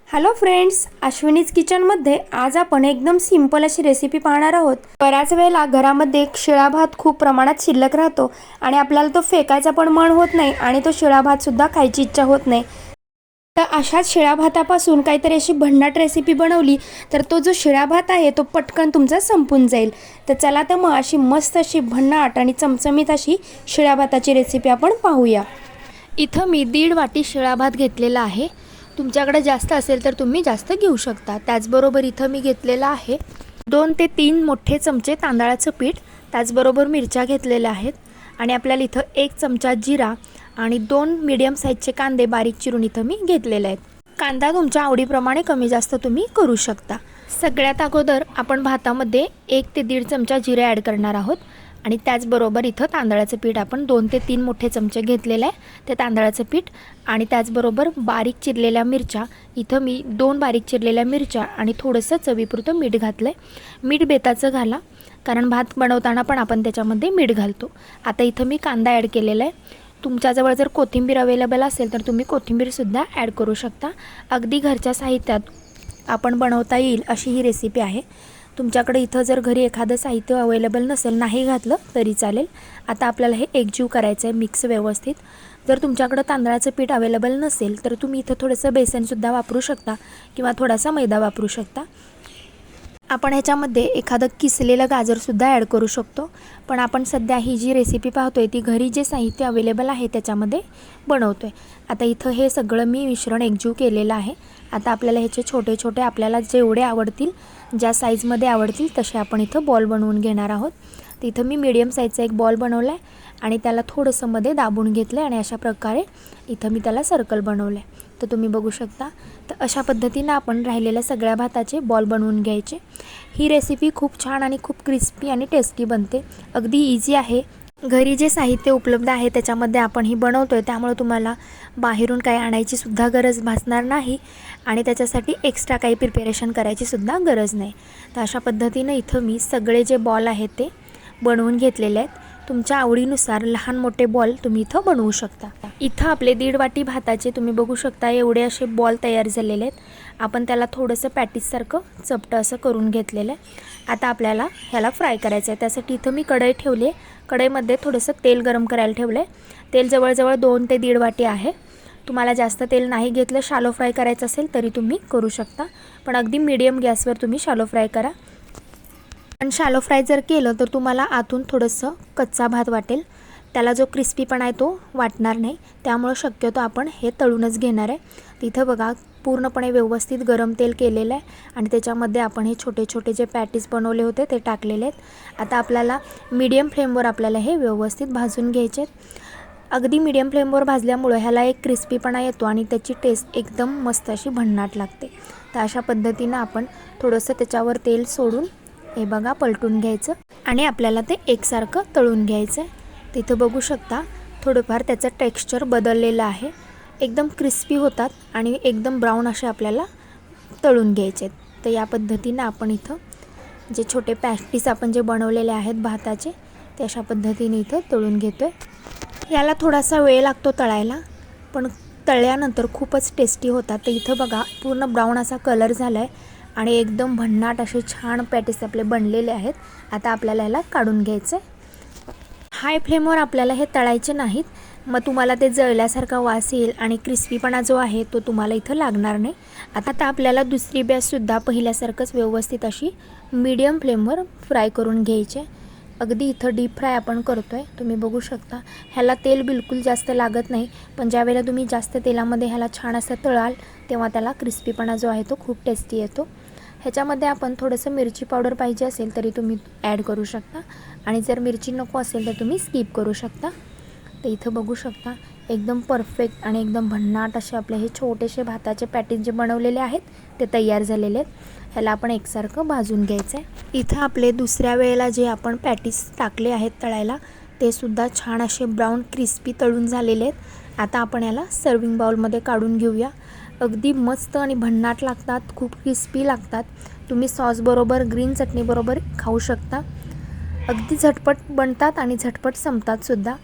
Hello friends, अश्विनीज किचनमध्ये आज आपण एकदम सिंपल अशी रेसिपी पाहणार आहोत। बऱ्याच वेळेला घरामध्ये शिळा भात खूप प्रमाणात शिल्लक राहतो आणि आपल्याला तो फेकायचा पण मन होत नाही आणि तो शिळा भात सुद्धा खायची इच्छा होत नाही। तर अशाच शिळा भातापासून काहीतरी अशी भन्नाट रेसिपी बनवली तर तो जो शिळा भात आहे तो पटकन तुमचा संपून जाईल। तर चला तर मग अशी मस्त अशी भन्नाट आणि चमचमीत अशी शिळा भाताची रेसिपी आपण पाहूया। इथं मी 1.5 वाटी शिळा भात घेतलेला आहे। तुमच्याकडे जास्त असेल तर तुम्ही जास्त घेऊ शकता। त्याचबरोबर इथं मी घेतलेला आहे 2 ते 3 मोठे चमचे तांदळाचं पीठ, त्याचबरोबर मिरच्या घेतलेल्या आहेत आणि आपल्याला इथं 1 चमचा जिरा आणि 2 मीडियम साईजचे कांदे बारीक चिरून इथं मी घेतलेले आहेत। कांदा तुमच्या आवडीप्रमाणे कमी जास्त तुम्ही करू शकता। सगळ्यात अगोदर आपण भातामध्ये 1 ते 1.5 चमचा जिरे ॲड करणार आहोत आणि त्याचबरोबर इथं तांदळाचं पीठ आपण 2 ते 3 मोठे चमचे घेतलेले आहे ते तांदळाचं पीठ आणि त्याचबरोबर बारीक चिरलेल्या मिरच्या, इथं मी 2 बारीक चिरलेल्या मिरच्या आणि थोडंसं चवीपुरतं मीठ घातलं आहे। मीठ बेताचं घाला कारण भात बनवताना पण आपण त्याच्यामध्ये मीठ घालतो। आता इथं मी कांदा ॲड केलेला आहे। तुमच्याजवळ जर कोथिंबीर अवेलेबल असेल तर तुम्ही कोथिंबीरसुद्धा ॲड करू शकता। अगदी घरच्या साहित्यात आपण बनवता येईल अशी ही रेसिपी आहे। तुमच्याकडे इथं जर घरी एखादं साहित्य अवेलेबल नसेल, नाही घातलं तरी चालेल। आता आपल्याला हे एकजीव करायचं आहे मिक्स व्यवस्थित। जर तुमच्याकडे तांदळाचं पीठ अवेलेबल नसेल तर तुम्ही इथं थोडंसं बेसनसुद्धा वापरू शकता किंवा थोडासा मैदा वापरू शकता। आपण ह्याच्यामध्ये एखादं किसलेलं गाजरसुद्धा ॲड करू शकतो, पण आपण सध्या ही जी रेसिपी पाहतोय ती घरी जे साहित्य अवेलेबल आहे त्याच्यामध्ये बनवतोय। आता इथं हे सगळं मी मिश्रण एकजीव केलेलं आहे। आता आपल्याला ह्याचे छोटे छोटे आपल्याला जेवढे आवडतील, ज्या साईजमध्ये आवडतील तसे आपण इथं बॉल बनवून घेणार आहोत। तर इथं मी मीडियम साईजचा एक बॉल बनवला आहे आणि त्याला थोडंसं मध्ये दाबून घेतलं आणि अशा प्रकारे इथं मी त्याला सर्कल बनवलं आहे। तर तुम्ही बघू शकता। तर अशा पद्धतीनं आपण राहिलेल्या सगळ्या भाताचे बॉल बनवून घ्यायचे। ही रेसिपी खूप छान आणि खूप क्रिस्पी आणि टेस्टी बनते। अगदी इझी आहे। घरी जे साहित्य उपलब्ध आहे त्याच्यामध्ये आपण ही बनवतोय, त्यामुळे तुम्हाला बाहेरून काही आणायची सुद्धा गरज भासणार नाही आणि त्याच्यासाठी एक्स्ट्रा काही प्रिपरेशन करायची सुद्धा गरज नाही। तर अशा पद्धतीनं इथं मी सगळे जे बॉल आहेत ते बनवून घेतलेले आहेत। तुमच्या आवडीनुसार लहान मोठे बॉल तुम्ही इथं बनवू शकता। इथं आपले 1.5 वाटी भाताचे तुम्ही बघू शकता एवढे असे बॉल तयार झालेले आहेत। आपण त्याला थोडंसं पॅटीससारखं चपटं असं करून घेतलेलं आहे। आता आपल्याला ह्याला फ्राय करायचं आहे। त्यासाठी इथं मी कढई ठेवली आहे। कढईमध्ये थोडंसं तेल गरम करायला ठेवलं आहे। तेल जवळजवळ 2 ते 1.5 वाटी आहे। तुम्हाला जास्त तेल नाही घेतलं, शालो फ्राय करायचं असेल तरी तुम्ही करू शकता, पण अगदी मीडियम गॅसवर तुम्ही शालो फ्राय करा। पण शालो फ्राय जर केलं तर तुम्हाला आतून थोडंसं कच्चा भात वाटेल, त्याला जो क्रिस्पीपणा आहे तो वाटणार नाही। त्यामुळे शक्यतो आपण हे तळूनच घेणार आहे। तिथं बघा पूर्णपणे व्यवस्थित गरम तेल केलेलं आहे आणि त्याच्यामध्ये आपण हे छोटे छोटे जे पॅटीस बनवले होते ते टाकलेले आहेत। आता आपल्याला मीडियम फ्लेमवर आपल्याला हे व्यवस्थित भाजून घ्यायचे आहेत। अगदी मीडियम फ्लेमवर भाजल्यामुळे ह्याला एक क्रिस्पीपणा येतो आणि त्याची टेस्ट एकदम मस्त अशी भन्नाट लागते। तर अशा पद्धतीनं आपण थोडंसं त्याच्यावर तेल सोडून हे बघा पलटून घ्यायचं आणि आपल्याला ते एकसारखं तळून घ्यायचं आहे। तिथं बघू शकता थोडंफार त्याचं टेक्स्चर बदललेलं आहे। एकदम क्रिस्पी होतात आणि एकदम ब्राऊन असे आपल्याला तळून घ्यायचे आहेत। तर या पद्धतीनं आपण इथं जे छोटे पॅटीस आपण जे बनवलेले आहेत भाताचे ते अशा पद्धतीने इथं तळून घेतो आहे। याला थोडासा वेळ लागतो तळायला, पण तळल्यानंतर खूपच टेस्टी होतात। तर इथं बघा पूर्ण ब्राऊन असा कलर झाला आहे आणि एकदम भन्नाट असे छान पॅटीस आपले बनलेले आहेत। आता आपल्याला ह्याला काढून घ्यायचं आहे। हाय फ्लेमवर आपल्याला हे तळायचे नाहीत, मग तुम्हाला ते जळल्यासारखा वास येईल आणि क्रिस्पीपणा जो आहे तो तुम्हाला इथं लागणार नाही। आता आपल्याला दुसरी बॅचसुद्धा पहिल्यासारखंच व्यवस्थित अशी मीडियम फ्लेमवर फ्राय करून घ्यायची आहे। अगदी इथं डीप फ्राय आपण करतो आहे, तुम्ही बघू शकता। ह्याला तेल बिलकुल जास्त लागत नाही, पण ज्यावेळेला तुम्ही जास्त तेलामध्ये ह्याला छान असं तळाल तेव्हा त्याला क्रिस्पीपणा जो आहे तो खूप टेस्टी येतो। ह्याच्यामध्ये आपण थोडंसं मिरची पावडर पाहिजे असेल तरी तुम्ही ॲड करू शकता आणि जर मिरची नको असेल तर तुम्ही स्किप करू शकता। तर इथं बघू शकता एकदम परफेक्ट आणि एकदम भन्नाट असे आपले हे छोटेसे भाताचे पॅटीस जे बनवलेले आहेत ते तयार झालेले आहेत। ह्याला आपण एकसारखं भाजून घ्यायचं आहे। इथं आपले दुसऱ्या वेळेला जे आपण पॅटीस टाकले आहेत तळायला ते सुद्धा छान असे ब्राऊन क्रिस्पी तळून झालेले आहेत। आता आपण याला सर्विंग बाउलमध्ये काढून घेऊया। अगदी मस्त आणि भन्नाट लागतात, खूप क्रिस्पी लागतात। तुम्ही सॉसबरोबर ग्रीन चटणीबरोबर खाऊ शकता। अगदी झटपट बनतात आणि झटपट संपतात सुद्धा,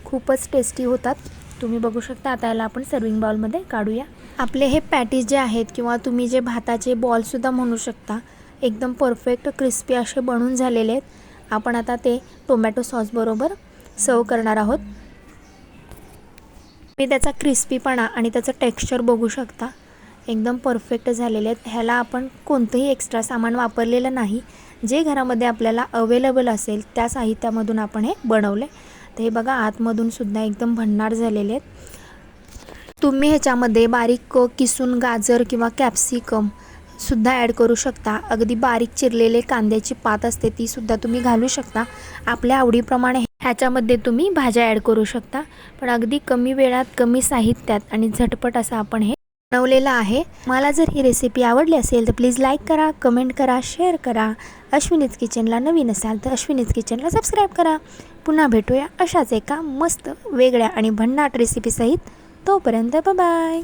खूपच टेस्टी होतात। तुम्ही बघू शकता. आता याला आपण सर्विंग बाउलमध्ये काढूया. आपले हे पॅटीस जे आहेत किंवा तुम्ही जे भाताचे बॉलसुद्धा म्हणू शकता, एकदम परफेक्ट क्रिस्पी असे बनून झालेले आहेत. आपण आता ते टोमॅटो सॉसबरोबर सर्व करणार आहोत. मी त्याचा क्रिस्पीपणा आणि त्याचं टेक्स्चर बघू शकता, एकदम परफेक्ट झालेले आहेत. ह्याला आपण कोणतंही एक्स्ट्रा सामान वापरलेलं नाही. जे घरामध्ये आपल्याला अवेलेबल असेल त्या साहित्यामधून आपण हे बनवले. तर हे बघा, आतमधून सुद्धा एकदम भन्नाट झालेले आहेत. तुम्ही ह्याच्यामध्ये बारीक किसून गाजर किंवा कॅप्सिकम सुद्धा ॲड करू शकता. अगदी बारीक चिरलेले कांद्याची पात असते ती सुद्धा तुम्ही घालू शकता. आपल्या आवडीप्रमाणे ह्याच्यामध्ये तुम्ही भाज्या ॲड करू शकता. पण अगदी कमी वेळात कमी साहित्यात आणि झटपट असं आपण हे बनवलेलं आहे. मला जर ही रेसिपी आवडली असेल तर प्लीज लाईक करा, कमेंट करा, शेअर करा. अश्विनीज किचनला नवीन असाल तर अश्विनीज किचनला सबस्क्राईब करा. पुन्हा भेटूया अशाच एका मस्त वेगळ्या आणि भन्नाट रेसिपीसहित. तोपर्यंत बाय.